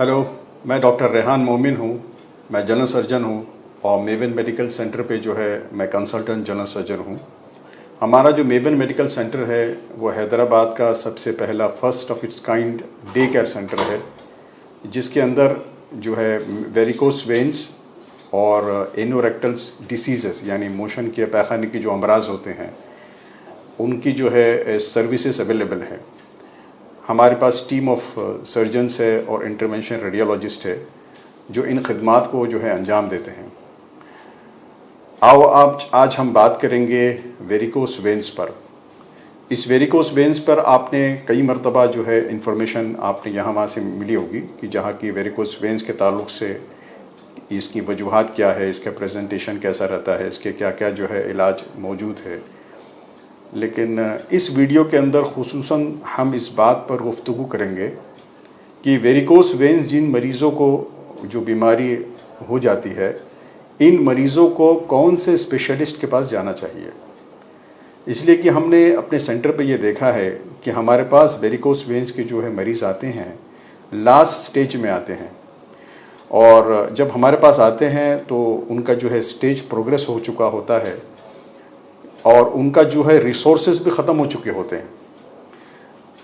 Hello, मैं doctor Rehan मोमिन हूँ। मैं जनरल सर्जन हूँ और मेवन मेडिकल सेंटर पे जो है मैं कंसल्टेंट जनरल सर्जन हूँ। हमारा जो मेवन मेडिकल सेंटर है वो हैदराबाद का सबसे पहला first of its kind day care centre है, जिसके अंदर जो है वेरिकोस वेन्स और एनोरेक्टल्स डिसीज़ यानी मोशन के पैखाने के जो अमराज होते हैं उनकी जो है सर्विसेज अवेलेबल है। हमारे पास टीम ऑफ सर्जन्स है और इंटरवेंशन रेडियोलॉजिस्ट है जो इन खिदमात को जो है अंजाम देते हैं। आओ आज हम बात करेंगे वेरिकोस वेन्स पर। इस वेरिकोस वेन्स पर आपने कई मरतबा जो है इंफॉर्मेशन आपने यहाँ वहाँ से मिली होगी कि जहाँ की वेरिकोस वेन्स के ताल्लुक से इसकी वजूहात क्या है, इसका प्रेजेंटेशन कैसा रहता है, इसके क्या क्या जो है इलाज मौजूद है। लेकिन इस वीडियो के अंदर खुसूसन हम इस बात पर गुफ्तगू करेंगे कि वेरिकोस वेन्स जिन मरीज़ों को जो बीमारी हो जाती है, इन मरीज़ों को कौन से स्पेशलिस्ट के पास जाना चाहिए। इसलिए कि हमने अपने सेंटर पे ये देखा है कि हमारे पास वेरिकोस वेन्स के जो है मरीज़ आते हैं लास्ट स्टेज में आते हैं, और जब हमारे पास आते हैं तो उनका जो है स्टेज प्रोग्रेस हो चुका होता है और उनका जो है रिसोर्सेज भी ख़त्म हो चुके होते हैं।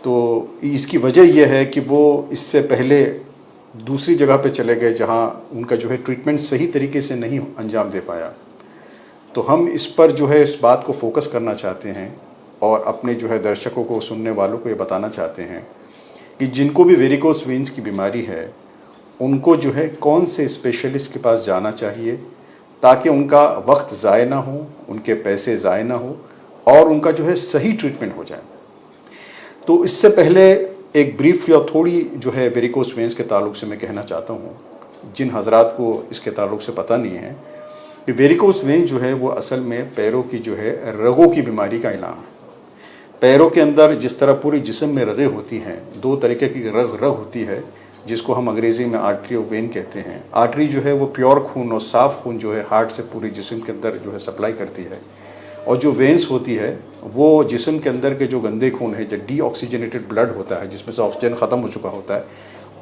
तो इसकी वजह यह है कि वो इससे पहले दूसरी जगह पे चले गए जहां उनका जो है ट्रीटमेंट सही तरीके से नहीं अंजाम दे पाया। तो हम इस पर जो है इस बात को फोकस करना चाहते हैं और अपने जो है दर्शकों को, सुनने वालों को ये बताना चाहते हैं कि जिनको भी वेरिकोस वेन्स की बीमारी है उनको जो है कौन से स्पेशलिस्ट के पास जाना चाहिए ताकि उनका वक्त ज़ाय ना हो, उनके पैसे ज़ाय ना हो और उनका जो है सही ट्रीटमेंट हो जाए। तो इससे पहले एक ब्रीफ या थोड़ी जो है वेरिकोस वेन्स के ताल्लुक से मैं कहना चाहता हूँ, जिन हजरात को इसके ताल्लुक से पता नहीं है कि वेरिकोस वेन जो है वो असल में पैरों की जो है रगों की बीमारी का इलाम है। पैरों के अंदर जिस तरह पूरी जिस्म में रगें होती हैं, दो तरीके की रग होती है जिसको हम अंग्रेज़ी में आर्टरी और वेन कहते हैं। आर्टरी जो है वो प्योर खून और साफ़ खून जो है हार्ट से पूरी जिस्म के अंदर जो है सप्लाई करती है, और जो वेन्स होती है वो जिस्म के अंदर के जो गंदे खून है, जो डीऑक्सीजनेटेड ब्लड होता है जिसमें से ऑक्सीजन ख़त्म हो चुका होता है,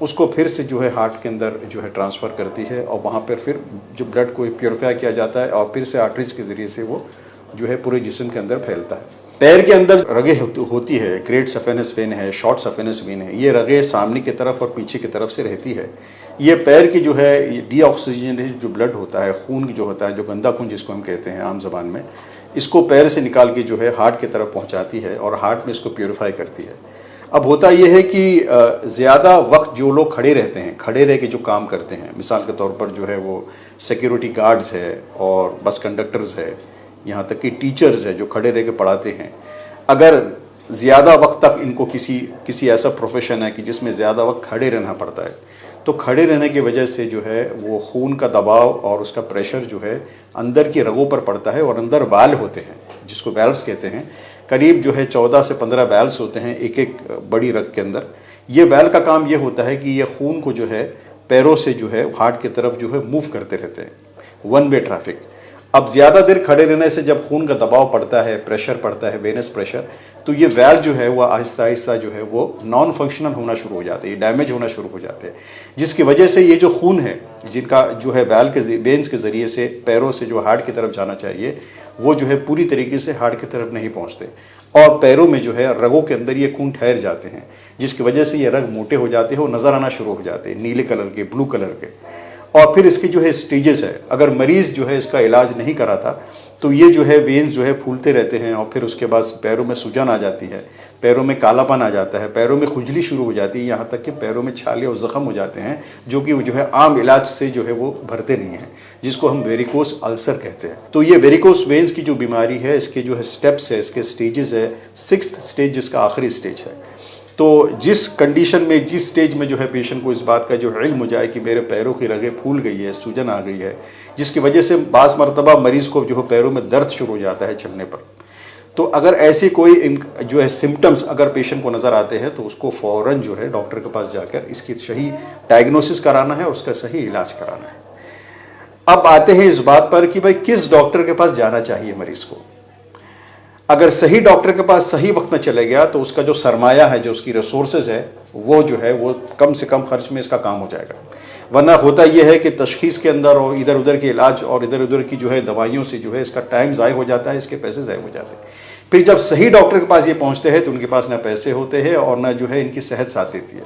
उसको फिर से जो है हार्ट के अंदर जो है ट्रांसफ़र करती है और वहाँ पर फिर जो ब्लड को प्योरीफाई किया जाता है और फिर से आर्टरीज के ज़रिए से वो जो है पूरे जिस्म के अंदर फैलता है। पैर के अंदर रगें होती है, ग्रेट सफेनस वेन है, शॉर्ट सफेनस वेन है। ये रगें सामने की तरफ और पीछे की तरफ से रहती है। ये पैर की जो है डीऑक्सीजनेटेड जो ब्लड होता है, खून जो होता है, जो गंदा खून जिसको हम कहते हैं आम जबान में, इसको पैर से निकाल के जो है हार्ट की तरफ पहुंचाती है और हार्ट में इसको प्योरीफाई करती है। अब होता यह है कि ज़्यादा वक्त जो लोग खड़े रहते हैं, खड़े रह के जो काम करते हैं, मिसाल के तौर पर जो है वो सिक्योरिटी गार्ड्स है और बस कंडक्टर्स है, यहाँ तक कि टीचर्स है जो खड़े रह के पढ़ाते हैं, अगर ज़्यादा वक्त तक इनको किसी ऐसा प्रोफेशन है कि जिसमें ज़्यादा वक्त खड़े रहना पड़ता है, तो खड़े रहने की वजह से जो है वो खून का दबाव और उसका प्रेशर जो है अंदर की रगों पर पड़ता है और अंदर वाल होते हैं जिसको वैल्व्स कहते हैं। करीब जो है 14 से 15 वैल्व्स होते हैं एक एक बड़ी रग के अंदर। ये वैल्व का काम ये होता है कि ये खून को जो है पैरों से जो है हार्ट की तरफ जो है मूव करते रहते हैं, वन वे ट्रैफिक। अब ज़्यादा देर खड़े रहने से जब खून का दबाव पड़ता है, प्रेशर पड़ता है, वेनस प्रेशर, तो ये वैल्व जो है वो आहिस्ता आहिस्ता जो है वो नॉन फंक्शनल होना शुरू हो जाते हैं, डैमेज होना शुरू हो जाते हैं, जिसकी वजह से ये जो खून है जिनका जो है वैल्व के वेन्स के ज़रिए से पैरों से जो हार्ट की तरफ जाना चाहिए वो जो है पूरी तरीके से हार्ट की तरफ नहीं पहुँचते और पैरों में जो है रगों के अंदर ये खून ठहर जाते हैं, जिसकी वजह से ये रग मोटे हो जाते हैं और नज़र आना शुरू हो जाते हैं, नीले कलर के, ब्लू कलर के। और फिर इसकी जो है स्टेजेस है, अगर मरीज़ जो है इसका इलाज नहीं कराता तो ये जो है वेन्स जो है फूलते रहते हैं और फिर उसके बाद पैरों में सूजन आ जाती है, पैरों में कालापन आ जाता है, पैरों में खुजली शुरू हो जाती है, यहाँ तक कि पैरों में छाले और ज़ख्म हो जाते हैं जो कि जो है आम इलाज से जो है वो भरते नहीं हैं, जिसको हम वेरिकोस अल्सर कहते हैं। तो ये वेरिकोस वेन्स की जो बीमारी है इसके जो है स्टेप्स है, इसके स्टेजेस है। 6th स्टेज जिसका आखिरी स्टेज है। तो जिस कंडीशन में, जिस स्टेज में जो है पेशेंट को इस बात का जो इल्म हो जाए कि मेरे पैरों की रगें फूल गई है, सूजन आ गई है, जिसकी वजह से बाज़ मरतबा मरीज़ को जो है पैरों में दर्द शुरू हो जाता है चलने पर, तो अगर ऐसे कोई जो है सिम्टम्स अगर पेशेंट को नज़र आते हैं तो उसको फ़ौरन जो है डॉक्टर के पास जाकर इसकी सही डायग्नोसिस कराना है, उसका सही इलाज कराना है। अब आते हैं इस बात पर कि भाई किस डॉक्टर के पास जाना चाहिए मरीज़ को। अगर सही डॉक्टर के पास सही वक्त में चले गया तो उसका जो सरमाया है, जो उसकी रिसोर्सेज है, वो जो है वो कम से कम खर्च में इसका काम हो जाएगा। वरना होता यह है कि तशखीस के अंदर और इधर उधर के इलाज और इधर उधर की जो है दवाइयों से जो है इसका टाइम ज़ाय हो जाता है, इसके पैसे ज़ाय हो जाते हैं। फिर जब सही डॉक्टर के पास ये पहुँचते हैं तो उनके पास ना पैसे होते हैं और ना जो है इनकी सेहत साथ देती है।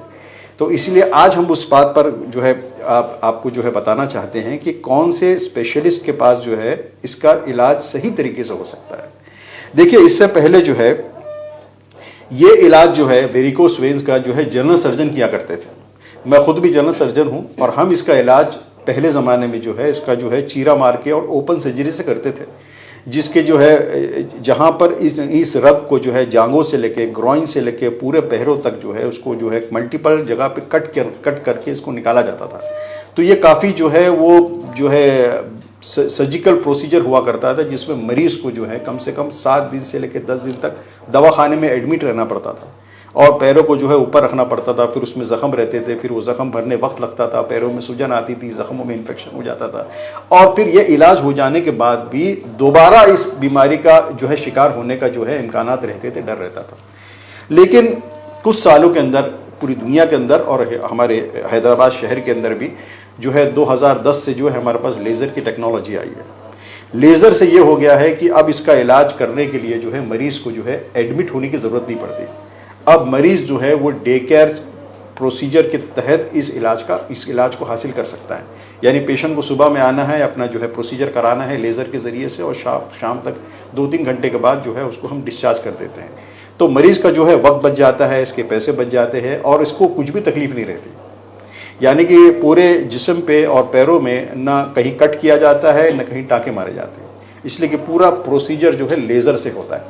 तो इसलिए आज हम उस बात पर जो है आपको जो है बताना चाहते हैं कि कौन से स्पेशलिस्ट के पास जो है इसका इलाज सही तरीके से हो सकता है। देखिए, इससे पहले जो है ये इलाज जो है वेरिकोस वेन्स का जो है जनरल सर्जन किया करते थे। मैं खुद भी जनरल सर्जन हूं और हम इसका इलाज पहले ज़माने में जो है इसका जो है चीरा मार के और ओपन सर्जरी से करते थे, जिसके जो है जहां पर इस रग को जो है जांघों से लेके ग्रॉइन से लेके पूरे पैरों तक जो है उसको जो है मल्टीपल जगह पे कट करके इसको निकाला जाता था। तो ये काफ़ी जो है वो जो है सर्जिकल प्रोसीजर हुआ करता था, जिसमें मरीज को जो है कम से कम 7 दिन से लेकर 10 दिन तक दवाखाने में एडमिट रहना पड़ता था और पैरों को जो है ऊपर रखना पड़ता था। फिर उसमें ज़ख़म रहते थे, फिर वो ज़ख़म भरने वक्त लगता था, पैरों में सूजन आती थी, ज़ख़मों में इन्फेक्शन हो जाता था और फिर ये इलाज हो जाने के बाद भी दोबारा इस बीमारी का जो है शिकार होने का जो है इम्कानात रहते थे, डर रहता था। लेकिन कुछ सालों के अंदर पूरी दुनिया के अंदर और हमारे हैदराबाद शहर के अंदर भी जो है 2010 से जो है हमारे पास लेज़र की टेक्नोलॉजी आई है। लेज़र से ये हो गया है कि अब इसका इलाज करने के लिए जो है मरीज़ को जो है एडमिट होने की ज़रूरत नहीं पड़ती। अब मरीज़ जो है वो डे केयर प्रोसीजर के तहत इस इलाज को हासिल कर सकता है। यानी पेशेंट को सुबह में आना है, अपना जो है प्रोसीजर कराना है लेज़र के ज़रिए से और शाम तक 2-3 घंटे के बाद जो है उसको हम डिस्चार्ज कर देते हैं। तो मरीज़ का जो है वक्त बच जाता है, इसके पैसे बच जाते हैं और इसको कुछ भी तकलीफ़ नहीं रहती। यानी कि पूरे जिस्म पे और पैरों में ना कहीं कट किया जाता है, ना कहीं टाँके मारे जाते हैं, इसलिए कि पूरा प्रोसीजर जो है लेज़र से होता है।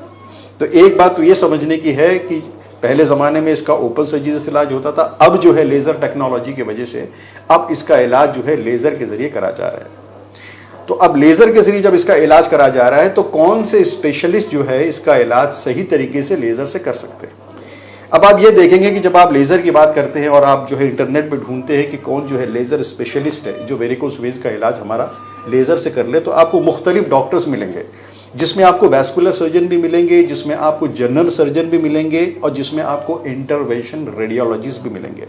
तो एक बात तो ये समझने की है कि पहले ज़माने में इसका ओपन सर्जरी से इलाज होता था, अब जो है लेज़र टेक्नोलॉजी की वजह से अब इसका इलाज जो है लेज़र के ज़रिए करा जा रहा है। तो अब लेज़र के ज़रिए जब इसका इलाज करा जा रहा है तो कौन से स्पेशलिस्ट जो है इसका इलाज सही तरीके से लेज़र से कर सकते हैं। अब आप ये देखेंगे कि जब आप लेज़र की बात करते हैं और आप जो है इंटरनेट पे ढूंढते हैं कि कौन जो है लेज़र स्पेशलिस्ट है जो वेरिकोस वेन्स का इलाज हमारा लेज़र से कर ले, तो आपको मुख्तलिफ डॉक्टर्स मिलेंगे, जिसमें आपको वैस्कुलर सर्जन भी मिलेंगे, जिसमें आपको जनरल सर्जन भी मिलेंगे और जिसमें आपको इंटरवेंशन रेडियोलॉजिस्ट भी मिलेंगे।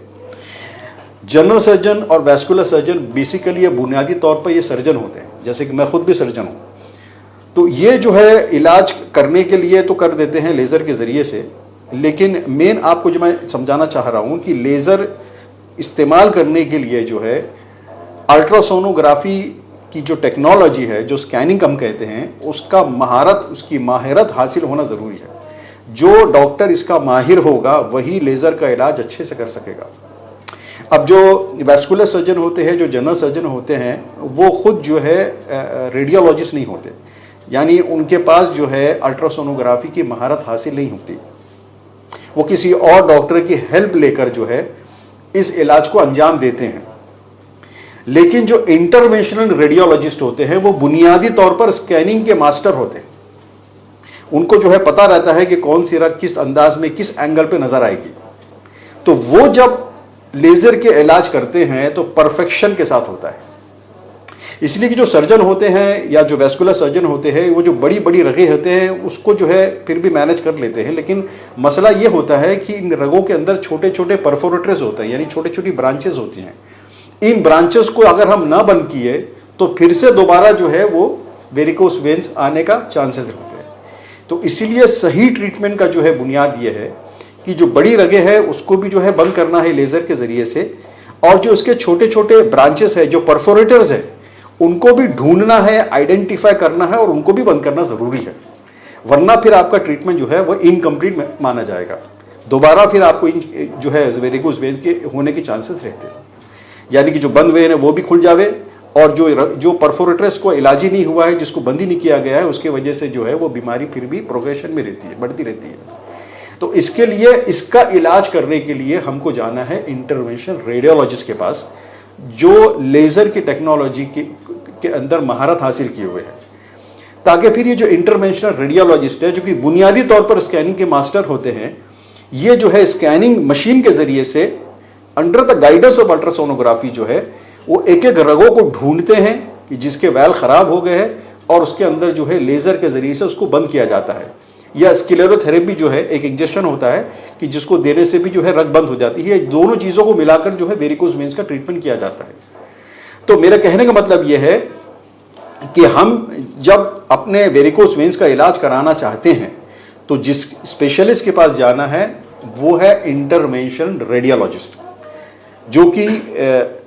जनरल सर्जन और वैस्कुलर सर्जन बेसिकली ये बुनियादी तौर पर ये सर्जन होते हैं, जैसे कि मैं खुद भी सर्जन हूँ। तो ये जो है इलाज करने के लिए तो कर देते हैं लेज़र के ज़रिए से, लेकिन मेन आपको जो मैं समझाना चाह रहा हूँ कि लेज़र इस्तेमाल करने के लिए जो है अल्ट्रासोनोग्राफी की जो टेक्नोलॉजी है, जो स्कैनिंग हम कहते हैं, उसकी माहिरत हासिल होना ज़रूरी है। जो डॉक्टर इसका माहिर होगा वही लेज़र का इलाज अच्छे से कर सकेगा। अब जो वैस्कुलर सर्जन होते हैं, जो जनरल सर्जन होते हैं, वो खुद जो है रेडियोलॉजिस्ट नहीं होते, यानी उनके पास जो है अल्ट्रासोनोग्राफी की महारत हासिल नहीं होती। वो किसी और डॉक्टर की हेल्प लेकर जो है इस इलाज को अंजाम देते हैं। लेकिन जो इंटरवेंशनल रेडियोलॉजिस्ट होते हैं वो बुनियादी तौर पर स्कैनिंग के मास्टर होते हैं। उनको जो है पता रहता है कि कौन सी रग किस अंदाज में किस एंगल पे नजर आएगी। तो वो जब लेज़र के इलाज करते हैं तो परफेक्शन के साथ होता है। इसलिए कि जो सर्जन होते हैं या जो वैस्कुलर सर्जन होते हैं, वो जो बड़ी बड़ी रगें होते हैं उसको जो है फिर भी मैनेज कर लेते हैं, लेकिन मसला ये होता है कि इन रगों के अंदर छोटे छोटे परफोरेटर्स होते हैं, यानी छोटी छोटी ब्रांचेस होती हैं। इन ब्रांचेस को अगर हम ना बंद किए तो फिर से दोबारा जो है वो वेरिकोस वेन्स आने का चांसेस होते हैं। तो इसीलिए सही ट्रीटमेंट का जो है बुनियाद ये है कि जो बड़ी रगें हैं उसको भी जो है बंद करना है लेज़र के ज़रिए से, और जो उसके छोटे छोटे ब्रांचेस है, जो परफोरेटर्स है, उनको भी ढूंढना है, आइडेंटिफाई करना है और उनको भी बंद करना ज़रूरी है। वरना फिर आपका ट्रीटमेंट जो है वो इनकम्प्लीट माना जाएगा। दोबारा फिर आपको जो है वेरिकोस वेन्स के होने के चांसेस रहते हैं, यानी कि जो बंद वेन है वो भी खुल जावे और जो परफोरेटर्स को इलाज ही नहीं हुआ है, जिसको बंद ही नहीं किया गया है, उसके वजह से जो है वो बीमारी फिर भी प्रोग्रेशन में रहती है, बढ़ती रहती है। तो इसके लिए इसका इलाज करने के लिए हमको जाना है इंटरवेंशन रेडियोलॉजिस्ट के पास, जो लेज़र की टेक्नोलॉजी के अंदर महारत हासिल किए हुए हैं, ताकि फिर ये जो इंटरवेंशनल रेडियोलॉजिस्ट है, जो कि बुनियादी तौर पर स्कैनिंग के मास्टर होते हैं, ये जो है स्कैनिंग मशीन के जरिए से under the guidance of ultrasonography जो है वो एक एक रगों को ढूंढते हैं कि जिसके वैल खराब हो गए हैं, और उसके अंदर जो है लेज़र के जरिए से उसको बंद किया जाता है। या स्क्लेरोथेरेपी जो है एक इंजेक्शन होता है कि जिसको देने से भी जो है रग बंद हो जाती है। दोनों चीज़ों को मिलाकर जो है वेरिकोज वेन्स का ट्रीटमेंट किया जाता है। तो मेरा कहने का मतलब यह है कि हम जब अपने वेरिकोज वेन्स का इलाज कराना चाहते हैं तो जिस स्पेशलिस्ट के पास जाना है वो है इंटरवेंशन रेडियोलॉजिस्ट, जो कि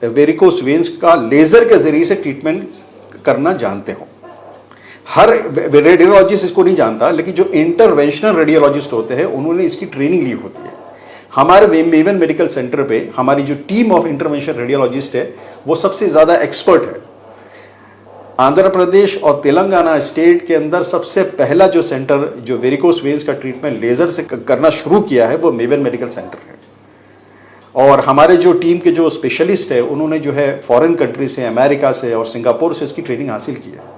वेरिकोज वेन्स का लेजर के जरिए से ट्रीटमेंट करना जानते हो। हर रेडियोलॉजिस्ट इसको नहीं जानता, लेकिन जो इंटरवेंशनल रेडियोलॉजिस्ट होते हैं उन्होंने इसकी ट्रेनिंग ली होती है। हमारे मेवन मेडिकल सेंटर पे हमारी जो टीम ऑफ इंटरवेंशनल रेडियोलॉजिस्ट है वो सबसे ज़्यादा एक्सपर्ट है। आंध्र प्रदेश और तेलंगाना स्टेट के अंदर सबसे पहला जो सेंटर जो वेरिकोज वेन्स का ट्रीटमेंट लेजर से करना शुरू किया है वो मेवन मेडिकल सेंटर है। और हमारे जो टीम के जो स्पेशलिस्ट है उन्होंने जो है फॉरेन कंट्री से, अमेरिका से और सिंगापुर से इसकी ट्रेनिंग हासिल की है।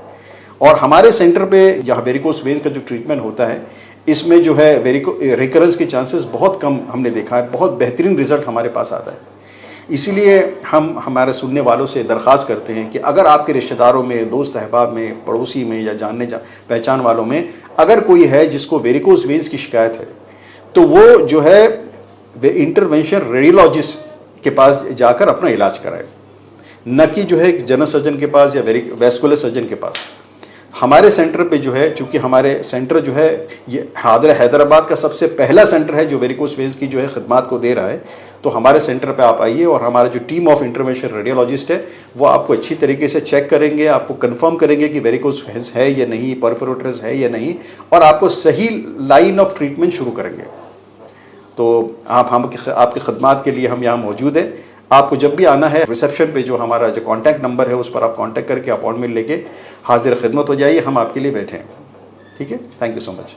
और हमारे सेंटर पे जहाँ वेरिकोज वेन्स का जो ट्रीटमेंट होता है इसमें जो है रिकरेंस के चांसेस बहुत कम हमने देखा है, बहुत बेहतरीन रिजल्ट हमारे पास आता है। इसीलिए हम हमारे सुनने वालों से दरख्वास्त करते हैं कि अगर आपके रिश्तेदारों में, दोस्त अहबाब में, पड़ोसी में या पहचान वालों में अगर कोई है जिसको वेरिकोज वेन्स की शिकायत है तो वो जो है इंटरवेंशन रेडियोलॉजिस्ट के पास जाकर अपना इलाज कराए, न कि जो है जनरल सर्जन के पास या वैस्कुलर सर्जन के पास। हमारे सेंटर पे जो है, चूंकि हमारे सेंटर जो है ये हैदराबाद का सबसे पहला सेंटर है जो वेरिकोज वेन्स की जो है खिदमात को दे रहा है, तो हमारे सेंटर पे आप आइए और हमारा जो टीम ऑफ इंटरवेंशन रेडियोलॉजिस्ट है वो आपको अच्छी तरीके से चेक करेंगे, आपको कंफर्म करेंगे कि वेरिकोज वेन्स है या नहीं, परफोरेटर्स है या नहीं, और आपको सही लाइन ऑफ ट्रीटमेंट शुरू करेंगे। तो आपकी खिदमात के लिए हम यहाँ मौजूद हैं। आपको जब भी आना है रिसेप्शन पे जो हमारा जो कॉन्टैक्ट नंबर है उस पर आप कॉन्टैक्ट करके अपॉइंटमेंट लेके हाजिर खिदमत हो जाइए, हम आपके लिए बैठे हैं। ठीक है, थैंक यू सो मच।